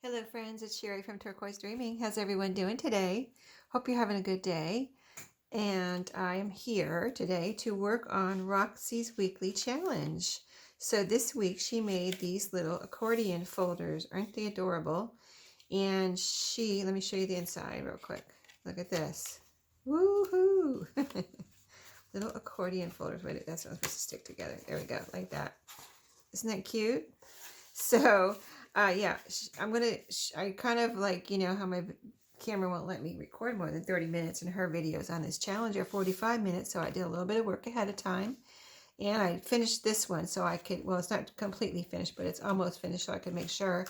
Hello friends, it's Sherry from Turquoise Dreaming. How's everyone doing today? Hope you're having a good day. And I am here today to work on Roxy's weekly challenge. So this week she made these little accordion folders. Aren't they adorable? And let me show you the inside real quick. Look at this. Woohoo! Little accordion folders. Wait, that's not supposed to stick together. There we go, like that. Isn't that cute? So, yeah, I kind of like, how my camera won't let me record more than 30 minutes, and her videos on this challenge are 45 minutes. So I did a little bit of work ahead of time, and I finished this one so I could, well, it's not completely finished, but it's almost finished, so I could make sure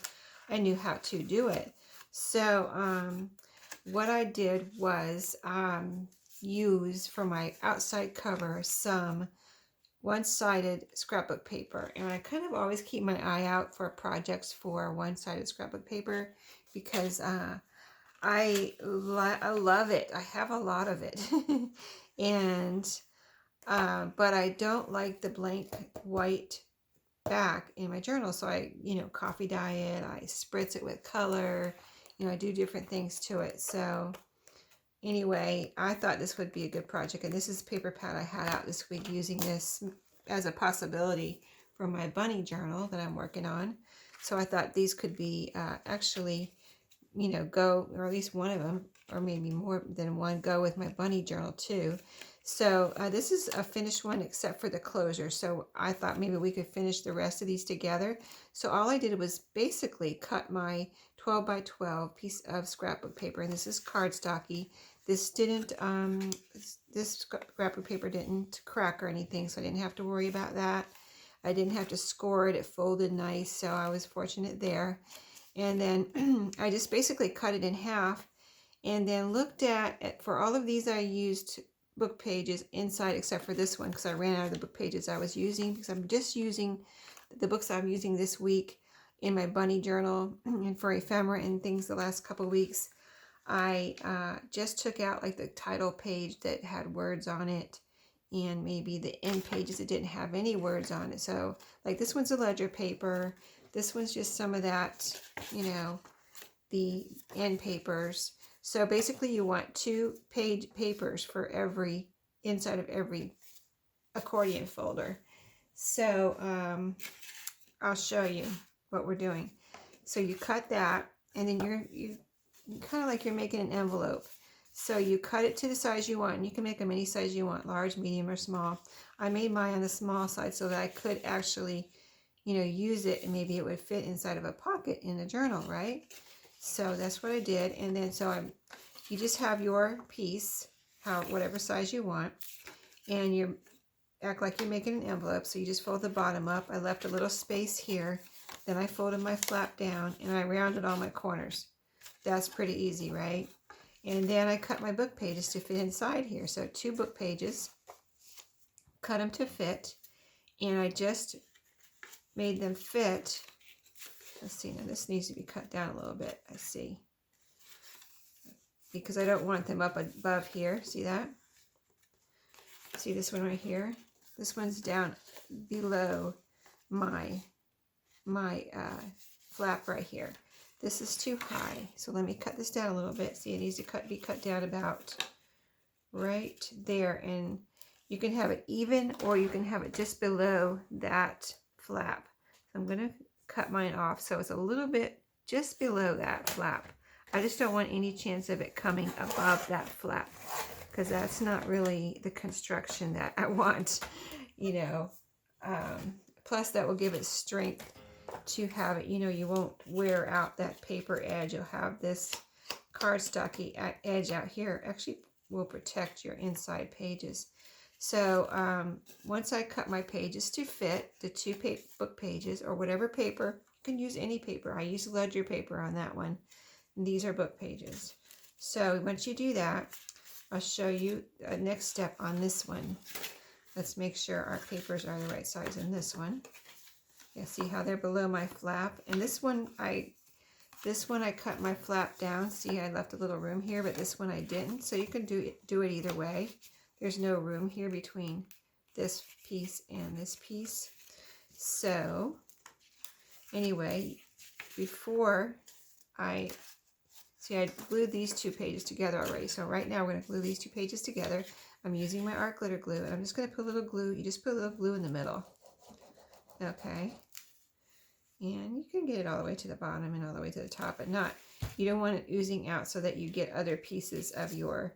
I knew how to do it. So, what I did was, use for my outside cover some one-sided scrapbook paper, and I kind of always keep my eye out for projects for one-sided scrapbook paper because I love it. I have a lot of it. And but I don't like the blank white back in my journal, so I coffee dye it, I spritz it with color, I do different things to it. So anyway, I thought this would be a good project, and this is paper pad I had out this week using this as a possibility for my bunny journal that I'm working on. So I thought these could be actually, go, or at least one of them, or maybe more than one, go with my bunny journal too. So this is a finished one except for the closure. So I thought maybe we could finish the rest of these together. So all I did was basically cut my 12 by 12 piece of scrapbook paper, and this is cardstocky. This didn't, this scrapbook paper didn't crack or anything, so I didn't have to worry about that. I didn't have to score it. It folded nice, so I was fortunate there. And then I just basically cut it in half, and then looked at, for all of these I used book pages inside except for this one because I ran out of the book pages I was using, because I'm just using the books I'm using this week in my bunny journal and for ephemera and things the last couple of weeks. I just took out like the title page that had words on it, and maybe the end pages that didn't have any words on it. So like this one's a ledger paper, this one's just some of that, the end papers. So basically you want 2 page papers for every inside of every accordion folder. So I'll show you what we're doing. So you cut that, and then you kind of like you're making an envelope. So you cut it to the size you want, and you can make them any size you want, large, medium, or small. I made mine on the small side so that I could actually, use it, and maybe it would fit inside of a pocket in a journal, right? So that's what I did. And then you just have your piece, whatever size you want, and you act like you're making an envelope. So you just fold the bottom up. I left a little space here. Then I folded my flap down, and I rounded all my corners. That's pretty easy, right? And then I cut my book pages to fit inside here. So 2 book pages, cut them to fit, and I just made them fit. Let's see, now this needs to be cut down a little bit, I see, because I don't want them up above here. See that? See this one right here? This one's down below my flap right here. This is too high, so let me cut this down a little bit. See, it needs to be cut down about right there, and you can have it even, or you can have it just below that flap. So I'm going to cut mine off so it's a little bit just below that flap. I just don't want any chance of it coming above that flap, because that's not really the construction that I want, plus that will give it strength to have it, you won't wear out that paper edge. You'll have this cardstocky edge out here. Actually will protect your inside pages. So once I cut my pages to fit the 2 book pages, or whatever paper, you can use any paper. I use ledger paper on that one. And these are book pages. So once you do that, I'll show you a next step on this one. Let's make sure our papers are the right size in this one. Yeah, see how they're below my flap? And this one I cut my flap down. See, I left a little room here, but this one I didn't. So you can do it either way. There's no room here between this piece and this piece. So anyway, before I glued these 2 pages together already. So right now we're going to glue these 2 pages together. I'm using my art glitter glue, and I'm just going to put a little glue. You just put a little glue in the middle. Okay. And you can get it all the way to the bottom and all the way to the top, but not, you don't want it oozing out so that you get other pieces of your,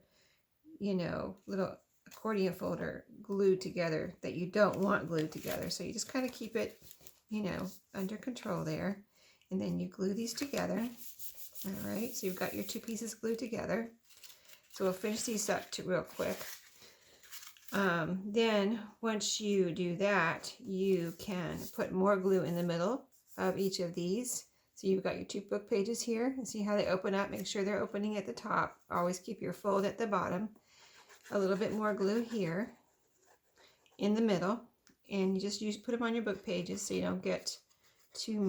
you know, little accordion folder glued together that you don't want glued together. So you just kind of keep it, you know, under control there. And then you glue these together. All right, so you've got your 2 pieces glued together. So we'll finish these up real quick. Then once you do that, you can put more glue in the middle of each of these. So you've got your 2 book pages here, and see how they open up. Make sure they're opening at the top. Always keep your fold at the bottom. A little bit more glue here in the middle, and you just put them on your book pages so you don't get too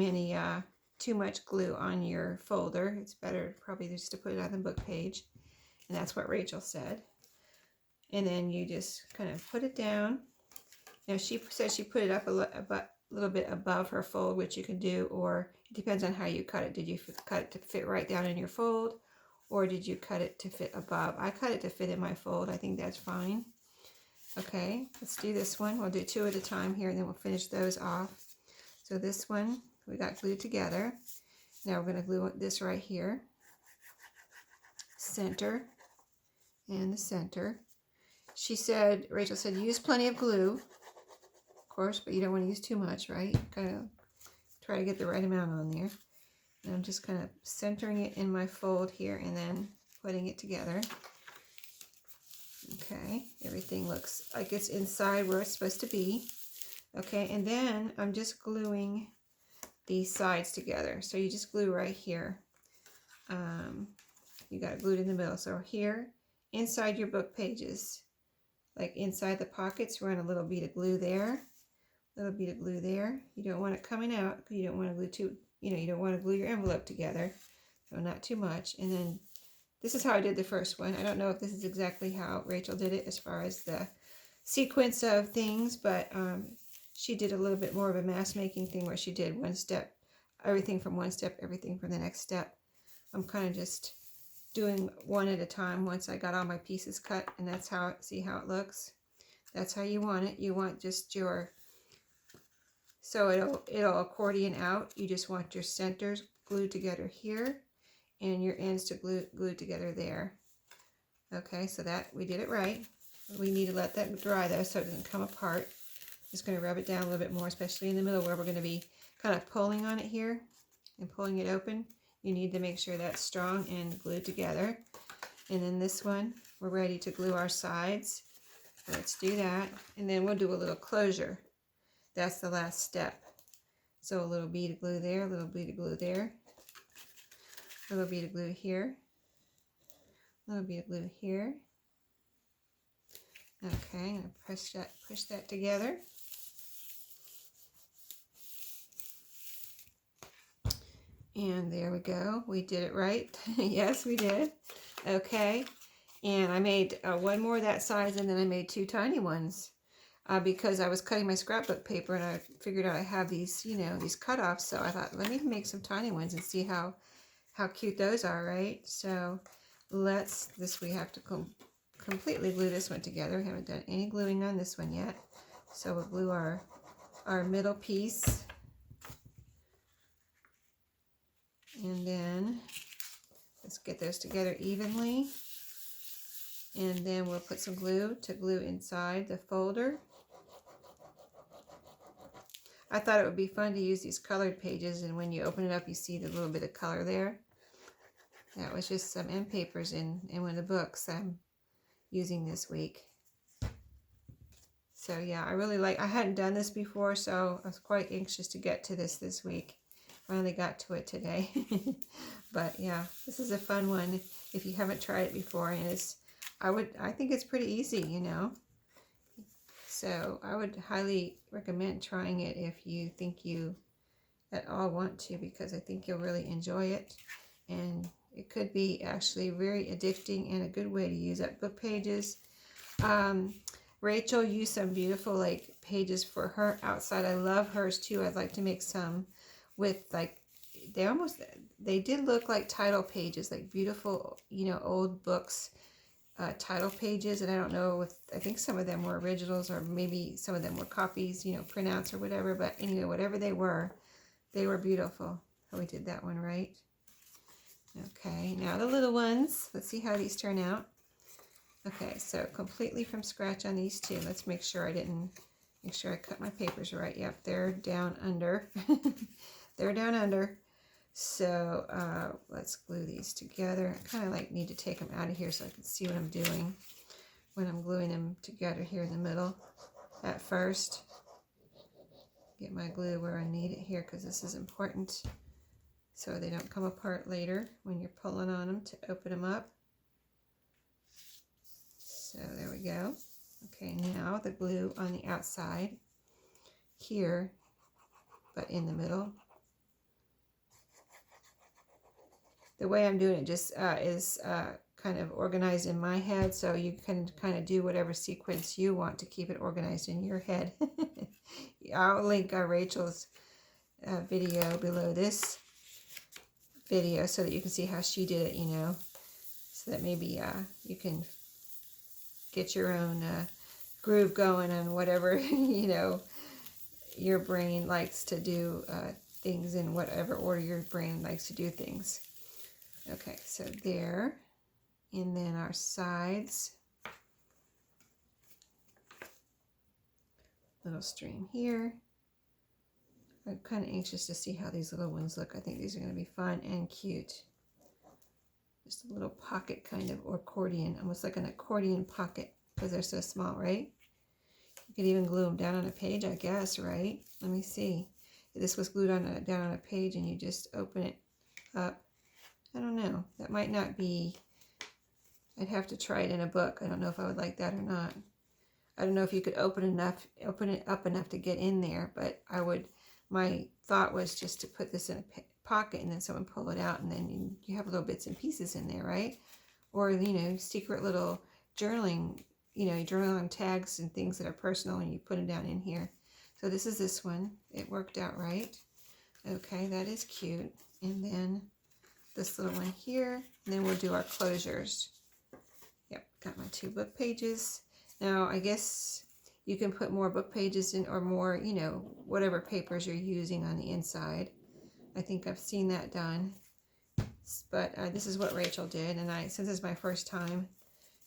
much glue on your folder. It's better probably just to put it on the book page, and that's what Rachel said. And then you just kind of put it down. Now she says she put it up a little bit above her fold, which you can do, or it depends on how you cut it. Did you cut it to fit right down in your fold, or did you cut it to fit above? I cut it to fit in my fold. I think that's fine. Okay, let's do this one. We'll do 2 at a time here, and then we'll finish those off. So this one we got glued together. Now we're going to glue this right here, center, and the center. She said, Rachel said, use plenty of glue, of course, but you don't want to use too much, right? Kind of try to get the right amount on there. And I'm just kind of centering it in my fold here and then putting it together. Okay, everything looks like it's inside where it's supposed to be. Okay, and then I'm just gluing these sides together. So you just glue right here. You got it glued in the middle. So here, inside your book pages, like inside the pockets, run a little bead of glue there, little bead of glue there. You don't want it coming out because you don't want to glue too, you don't want to glue your envelope together, so not too much. And then this is how I did the first one. I don't know if this is exactly how Rachel did it as far as the sequence of things, but she did a little bit more of a mask making thing where she did one step, everything from one step, everything from the next step. I'm kind of just doing one at a time once I got all my pieces cut, and that's how, see how it looks? That's how you want it. You want just your, so it'll accordion out. You just want your centers glued together here and your ends to glue together there. Okay, so that we did it right. We need to let that dry though so it doesn't come apart. Just going to rub it down a little bit more, especially in the middle where we're going to be kind of pulling on it here and pulling it open. You need to make sure that's strong and glued together. And then this one, we're ready to glue our sides. Let's do that. And then we'll do a little closure. That's the last step. So a little bead of glue there, a little bead of glue there, a little bead of glue here, a little bead of glue here. Okay, I'm going to push that together. And there we go. We did it right. Yes, we did. Okay. And I made one more that size, and then I made 2 tiny ones because I was cutting my scrapbook paper, and I figured out I have these, these cutoffs. So I thought, let me make some tiny ones and see how cute those are, right? So we have to completely glue this one together. We haven't done any gluing on this one yet. So we'll glue our middle piece. And then let's get those together evenly. And then we'll put some glue to glue inside the folder. I thought it would be fun to use these colored pages, and when you open it up you see the little bit of color there. That was just some end papers in one of the books I'm using this week. So yeah, I hadn't done this before, so I was quite anxious to get to this week. Finally got to it today. But yeah, this is a fun one if you haven't tried it before, and I think it's pretty easy, So I would highly recommend trying it if you think you at all want to, because I think you'll really enjoy it, and it could be actually very addicting and a good way to use up book pages. Rachel used some beautiful pages for her outside. I love hers too. I'd like to make some with they did look like title pages, like beautiful, you know, old books, title pages. And I don't know if, I think some of them were originals or maybe some of them were copies, you know, printouts or whatever. But anyway, whatever they were beautiful. Oh, we did that one right. Okay, now the little ones. Let's see how these turn out. Okay, so completely from scratch on these two. Let's make sure I cut my papers right. Yep, they're down under. They're down under. So let's glue these together. I kind of like need to take them out of here so I can see what I'm doing when I'm gluing them together here in the middle at first. Get my glue where I need it here because this is important so they don't come apart later when you're pulling on them to open them up. So there we go. Okay, now the glue on the outside here, but in the middle. The way I'm doing it just is kind of organized in my head, so you can kind of do whatever sequence you want to keep it organized in your head. I'll link Rachel's video below this video so that you can see how she did it, you know, so that maybe you can get your own groove going on whatever, you know, your brain likes to do things in whatever order your brain likes to do things. Okay, so there, and then our sides, little stream here. I'm kind of anxious to see how these little ones look. I think these are going to be fun and cute. Just a little pocket kind of accordion, almost like an accordion pocket because they're so small, right? You could even glue them down on a page, I guess, right? Let me see. If this was glued on down on a page and you just open it up. I don't know. That might not be, I'd have to try it in a book. I don't know if I would like that or not. I don't know if you could open it up enough to get in there, but I would, my thought was just to put this in a pocket and then someone pull it out and then you have little bits and pieces in there, right? Or, you know, secret little journaling, you know, you journal on tags and things that are personal and you put them down in here. So this is this one. It worked out right. Okay, that is cute. And then this little one here, and then we'll do our closures. Yep, got my 2 book pages. Now, I guess you can put more book pages in or more, you know, whatever papers you're using on the inside. I think I've seen that done. But this is what Rachel did, and since it's my first time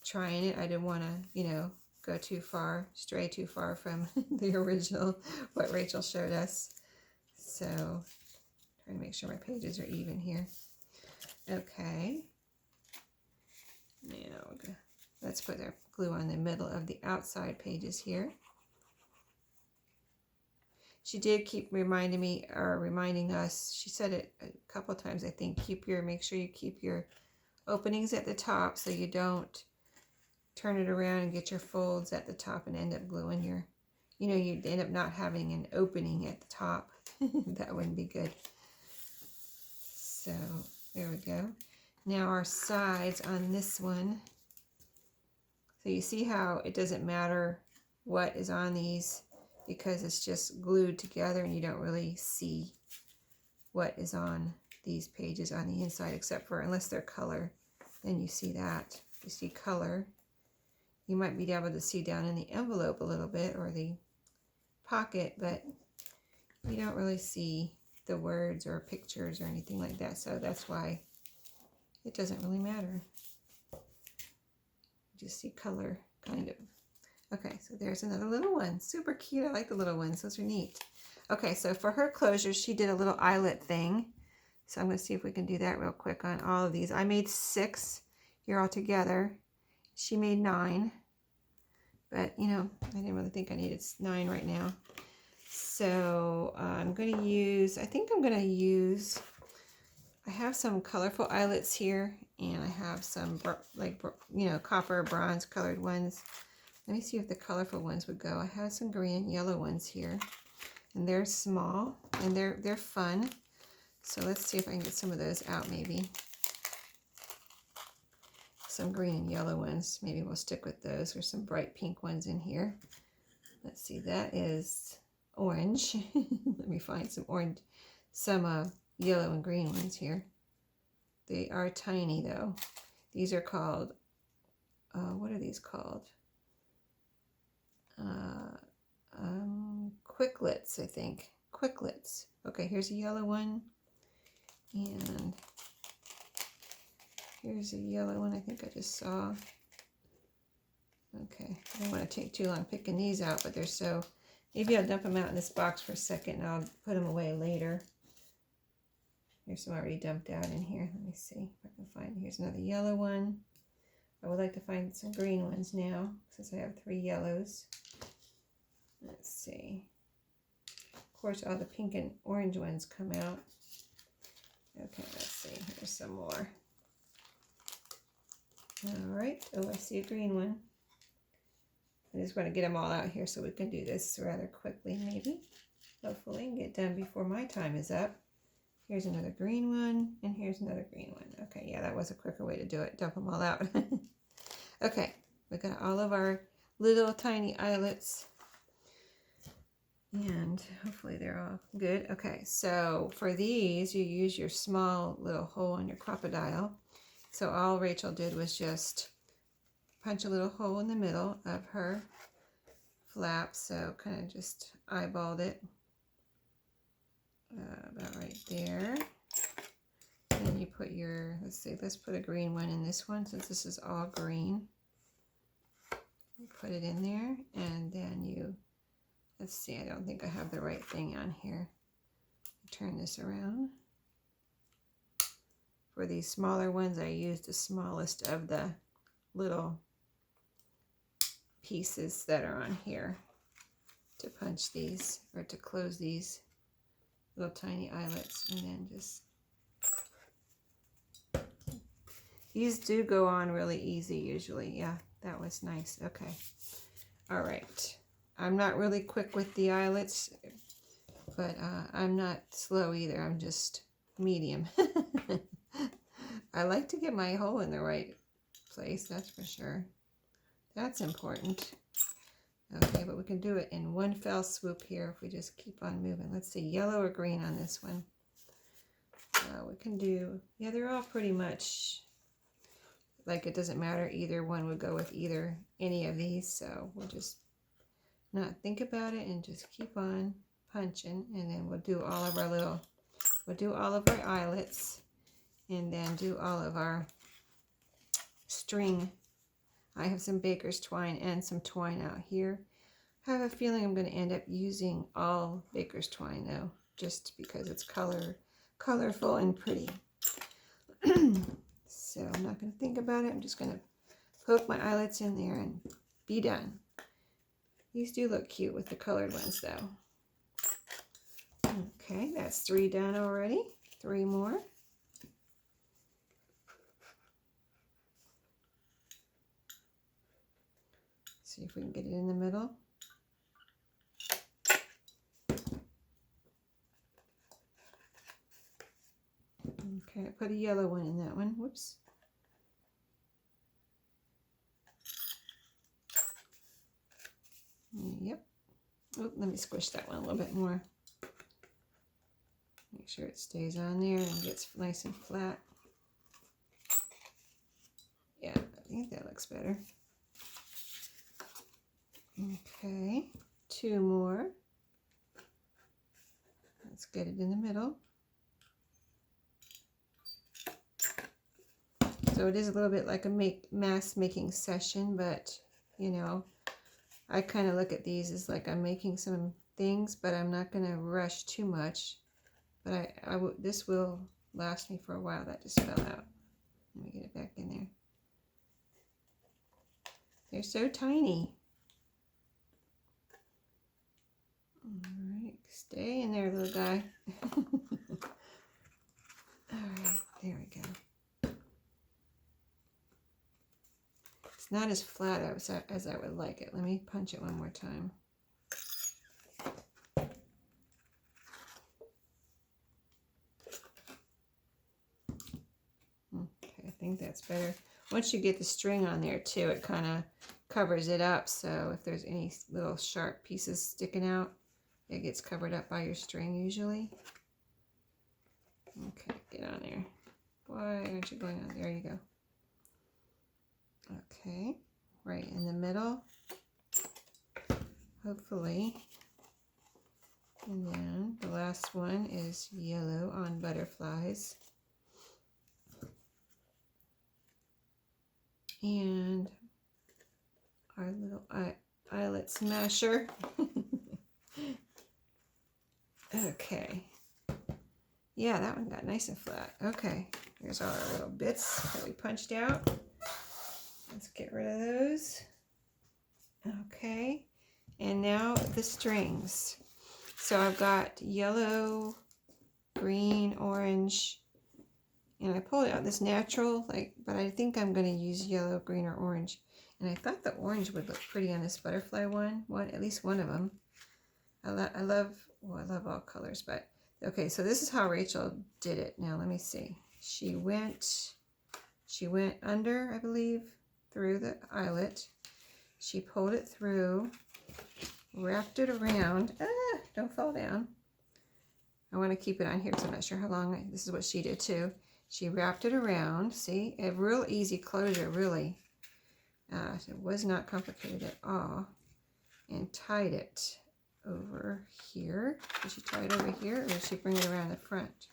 trying it, I didn't want to, you know, go too far, stray too far from the original, what Rachel showed us. So, trying to make sure my pages are even here. Okay, now let's put our glue on the middle of the outside pages here. She did keep reminding me, or reminding us, she said it a couple of times, I think, make sure you keep your openings at the top so you don't turn it around and get your folds at the top and end up gluing your, you know, you'd end up not having an opening at the top. That wouldn't be good. So there we go. Now our sides on this one. So you see how it doesn't matter what is on these because it's just glued together and you don't really see what is on these pages on the inside except for, unless they're color, then you see that. You see color. You might be able to see down in the envelope a little bit or the pocket, but you don't really see the words or pictures or anything like that. So that's why it doesn't really matter. You just see color, kind of. Okay, so there's another little one. Super cute. I like the little ones. Those are neat. Okay, so for her closures, she did a little eyelet thing. So I'm going to see if we can do that real quick on all of these. I made 6 here all together. She made 9. But, you know, I didn't really think I needed 9 right now. So I'm going to use, I have some colorful eyelets here. And I have some, like, you know, copper, bronze colored ones. Let me see if the colorful ones would go. I have some green and yellow ones here. And they're small. And they're fun. So let's see if I can get some of those out maybe. Some green and yellow ones. Maybe we'll stick with those. There's some bright pink ones in here. Let's see. That is orange. Let me find some orange, some yellow and green ones here. They are tiny though. These are called, what are these called? Quicklets, I think. Quicklets. Okay, here's a yellow one. And here's a yellow one I think I just saw. Okay, I don't want to take too long picking these out, but they're so... Maybe I'll dump them out in this box for a second and I'll put them away later. There's some already dumped out in here. Let me see if I can find... Here's another yellow one. I would like to find some green ones now, since I have 3 yellows. Let's see. Of course, all the pink and orange ones come out. Okay, let's see. Here's some more. All right. Oh, I see a green one. I just want to get them all out here so we can do this rather quickly, maybe. Hopefully, and get done before my time is up. Here's another green one, and here's another green one. Okay, yeah, that was a quicker way to do it. Dump them all out. Okay, we got all of our little tiny eyelets. And hopefully they're all good. Okay, so for these, you use your small little hole on your crocodile. So all Rachel did was just punch a little hole in the middle of her flap. So kind of just eyeballed it about right there. And then you put your, let's put a green one in this one since this is all green. You put it in there and then you, let's see, I don't think I have the right thing on here. Turn this around. For these smaller ones, I used the smallest of the little pieces that are on here to punch these or to close these little tiny eyelets, and then just, these do go on really easy usually. Yeah, that was nice. Okay. All right. I'm not really quick with the eyelets, but I'm not slow either. I'm just medium. I like to get my hole in the right place, that's for sure. That's important. Okay, but we can do it in one fell swoop here if we just keep on moving. Let's see, yellow or green on this one. We can do, yeah, they're all pretty much, like it doesn't matter. Either one would go with any of these. So we'll just not think about it and just keep on punching. And then we'll do all of our eyelets and then do all of our string. I have some baker's twine and some twine out here. I have a feeling I'm going to end up using all baker's twine though, just because it's colorful and pretty. So I'm not going to think about it. I'm just going to poke my eyelets in there and be done. These do look cute with the colored ones though. Okay, that's 3 done already. 3 more. See if we can get it in the middle. Okay, I put a yellow one in that one. Whoops. Yep. Oh, let me squish that one a little bit more. Make sure it stays on there and gets nice and flat. Yeah, I think that looks better. Okay, 2 more. Let's get it in the middle. So it is a little bit like a mask making session, but you know, I kind of look at these as like I'm making some things, but I'm not going to rush too much. But this will last me for a while. That just fell out. Let me get it back in there. They're so tiny. All right, stay in there, little guy. All right, there we go. It's not as flat as I would like it. Let me punch it one more time. Okay, I think that's better. Once you get the string on there too, it kind of covers it up. So if there's any little sharp pieces sticking out, it gets covered up by your string usually. Okay, get on there. Boy, Why aren't you going on? There you go. Okay, right in the middle, hopefully. And then the last one is yellow on butterflies. And our little eyelet smasher. Okay. Yeah, that one got nice and flat. Okay, here's all our little bits that we punched out. Let's get rid of those. Okay, and now the strings. So I've got yellow, green, orange, and I pulled out this natural, but I think I'm going to use yellow, green, or orange. And I thought the orange would look pretty on this butterfly one, at least one of them. I love all colors, but okay, so this is how Rachel did it. Now let me see. She went under, I believe, through the eyelet. She pulled it through, wrapped it around. Don't fall down. I want to keep it on here because I'm not sure how long. This is what she did too. She wrapped it around. See, a real easy closure, really. It was not complicated at all. And tied it over here. Did she tie it over here, or did she bring it around the front?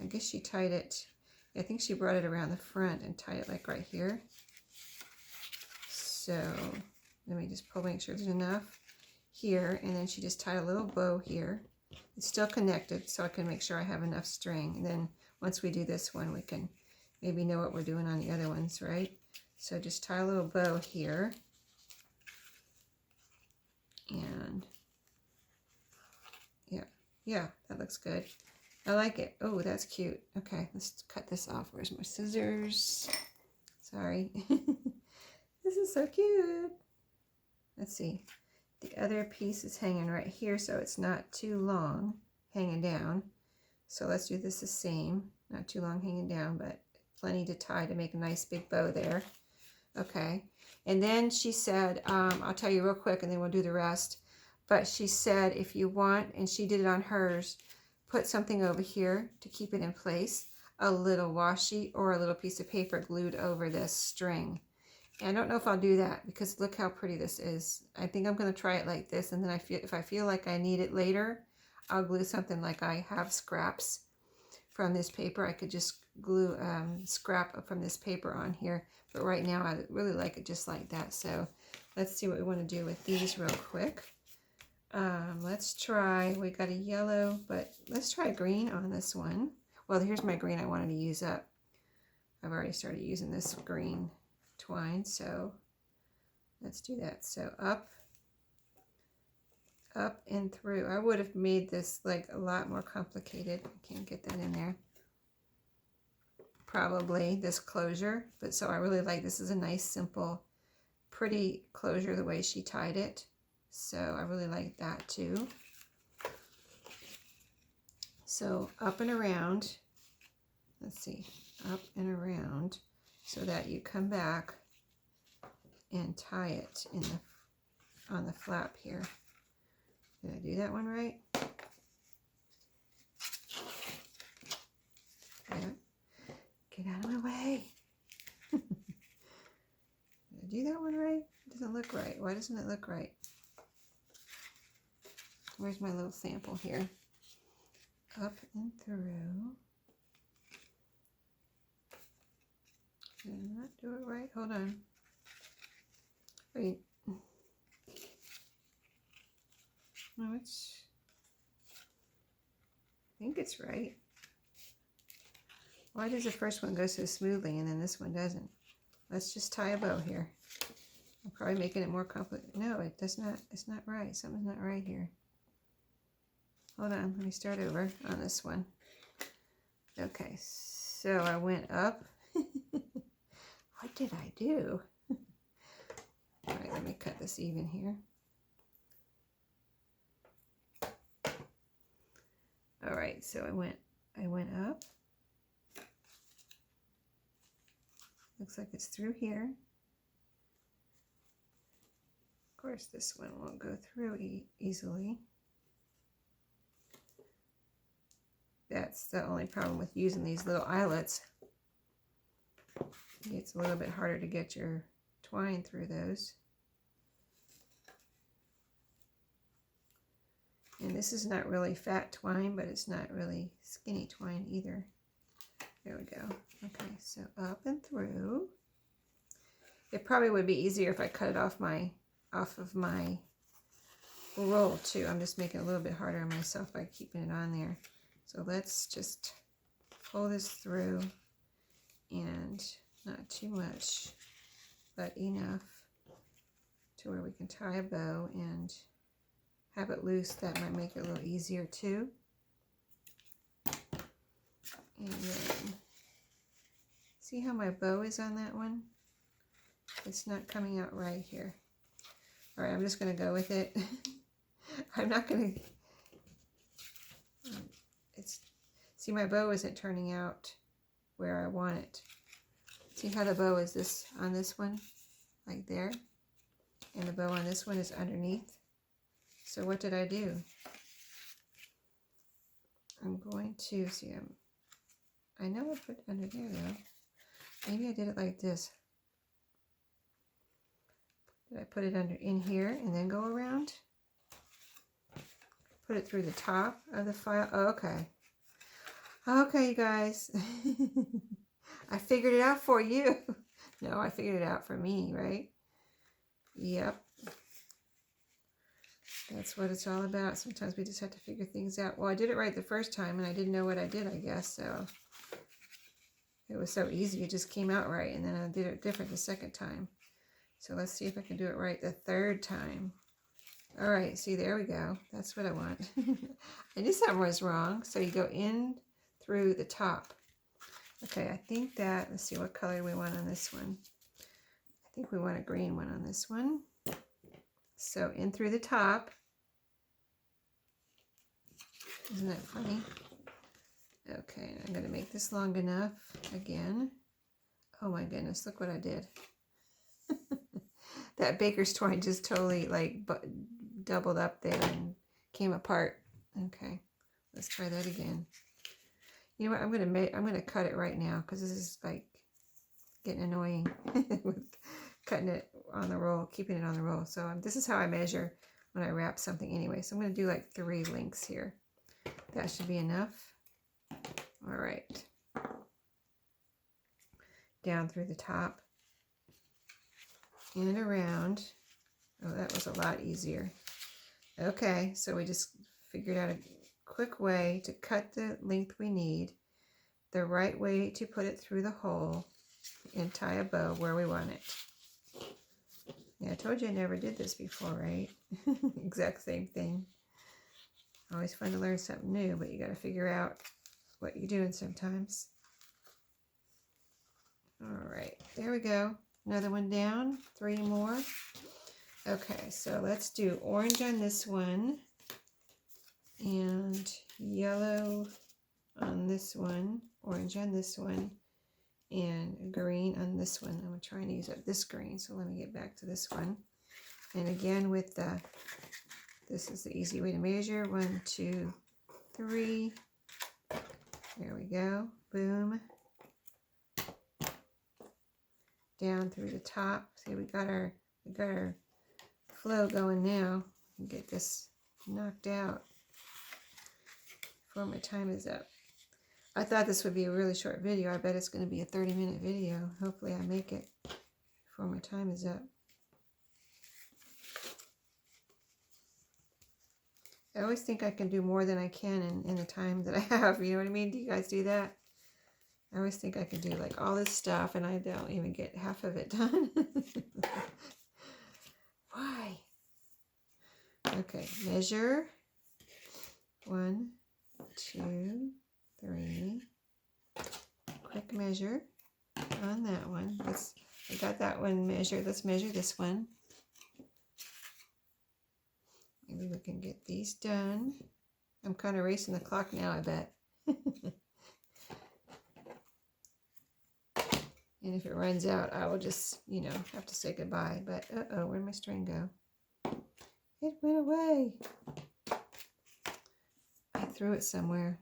I guess she tied it. I think she brought it around the front and tied it like right here. So let me just make sure there's enough here, and then she just tied a little bow here. It's still connected, so I can make sure I have enough string. And then once we do this one, we can maybe know what we're doing on the other ones, right? So just tie a little bow here. And yeah, that looks good. I like it. Oh, that's cute. Okay, let's cut this off. Where's my scissors? Sorry. This is so cute. Let's see. The other piece is hanging right here, so it's not too long hanging down. So let's do this the same. Not too long hanging down, but plenty to tie to make a nice big bow there. Okay. And then she said, I'll tell you real quick and then we'll do the rest. But she said if you want, and she did it on hers, put something over here to keep it in place. A little washi or a little piece of paper glued over this string. And I don't know if I'll do that because look how pretty this is. I think I'm going to try it like this, and then if I feel like I need it later, I'll glue something. Like I have scraps from this paper. I could just glue scrap from this paper on here. But right now I really like it just like that. So let's see what we want to do with these real quick. Let's try, we got a yellow, but let's try green on this one. Well, here's my green I wanted to use up. I've already started using this green twine, so let's do that. So up and through. I would have made this like a lot more complicated. I can't get that in there. Probably this closure, but so I really like this. Is a nice, simple, pretty closure the way she tied it. So I really like that too. So up and around, let's see, up and around, so that you come back and tie it in on the flap here. Did I do that one right? Yeah. Get out of my way. Did I do that one right? It doesn't look right. Why doesn't it look right? Where's my little sample here? Up and through. Did I not do it right? Hold on. Wait. No, I think it's right. Why does the first one go so smoothly and then this one doesn't? Let's just tie a bow here. I'm probably making it more complicated. No, it does not. It's not right. Something's not right here. Hold on. Let me start over on this one. Okay, so I went up. What did I do? All right, let me cut this even here. All right, so I went up. Looks like it's through here. Of course, this one won't go through easily. That's the only problem with using these little eyelets. It's a little bit harder to get your twine through those. And this is not really fat twine, but it's not really skinny twine either. There we go. Okay, so up and through. It probably would be easier if I cut it off of my roll too. I'm just making it a little bit harder on myself by keeping it on there. So let's just pull this through, and not too much, but enough to where we can tie a bow and have it loose. That might make it a little easier too. And then, see how my bow is on that one? It's not coming out right here. All right, I'm just going to go with it. I'm not going to... see, my bow isn't turning out where I want it. See how the bow is this on this one? Like there. And the bow on this one is underneath. So what did I do? I'm going to... see, I know I put it under there though. Maybe I did it like this. Did I put it under in here and then go around? Put it through the top of the file. Oh, okay. Okay, you guys. I figured it out for you. No, I figured it out for me, right? Yep. That's what it's all about. Sometimes we just have to figure things out. Well, I did it right the first time, and I didn't know what I did, I guess. So it was so easy. It just came out right, and then I did it different the second time. So let's see if I can do it right the third time. All right, see, there we go. That's what I want. I knew something was wrong. So you go in through the top. Okay, I think that, let's see what color we want on this one. I think we want a green one on this one. So in through the top. Isn't that funny? Okay, I'm going to make this long enough again. Oh my goodness, look what I did. That baker's twine just totally like doubled up there and came apart. Okay, let's try that again. You know what? I'm gonna cut it right now because this is like getting annoying with cutting it on the roll, keeping it on the roll. So this is how I measure when I wrap something anyway. So I'm gonna do like 3 links here. That should be enough. All right. Down through the top. And around. Oh, that was a lot easier. Okay, so we just figured out a quick way to cut the length we need, the right way to put it through the hole, and tie a bow where we want it. Yeah, I told you I never did this before, right? Exact same thing. Always fun to learn something new, but you got to figure out what you're doing sometimes. All right, there we go. Another one down, 3 more. Okay, so let's do orange on this one, and yellow on this one, orange on this one, and green on this one. I'm going to try and use up this green, so let me get back to this one. And again with the, this is the easy way to measure, 1, 2, 3. There we go, boom. Down through the top. See, we got our flow going now. Get this knocked out before my time is up. I thought this would be a really short video. I bet it's going to be a 30-minute video. Hopefully I make it before my time is up. I always think I can do more than I can in the time that I have. You know what I mean? Do you guys do that? I always think I can do like all this stuff and I don't even get half of it done. Why? Okay, measure. 1, 2, 3. Quick measure on that one. I got that one measured. Let's measure this one. Maybe we can get these done. I'm kind of racing the clock now, I bet. And if it runs out, I will just, you know, have to say goodbye. But, uh-oh, where'd my string go? It went away. I threw it somewhere.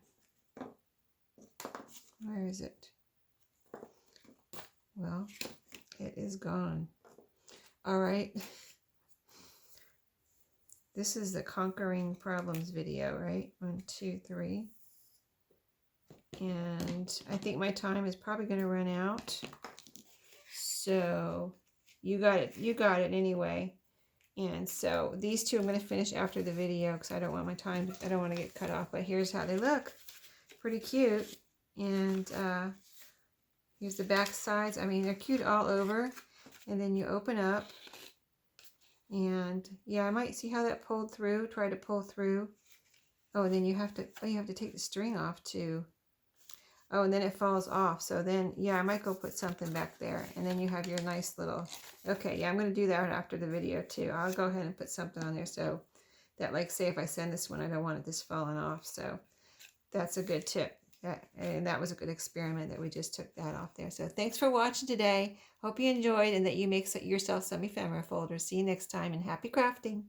Where is it? Well, it is gone. All right. This is the Conquering Problems video, right? 1, 2, 3. And I think my time is probably going to run out. So you got it. You got it anyway. And so these two I'm going to finish after the video because I don't want my time. I don't want to get cut off. But here's how they look. Pretty cute. And here's the back sides. I mean, they're cute all over. And then you open up. And yeah, I might see how that pulled through. Try to pull through. Oh, and then you have to take the string off too. Oh, and then it falls off. So then, yeah, I might go put something back there. And then you have your nice little, okay, yeah, I'm going to do that after the video too. I'll go ahead and put something on there so that, like, say if I send this one, I don't want it this falling off. So that's a good tip. And that was a good experiment that we just took that off there. So thanks for watching today. Hope you enjoyed and that you make yourself some ephemera folders. See you next time and happy crafting.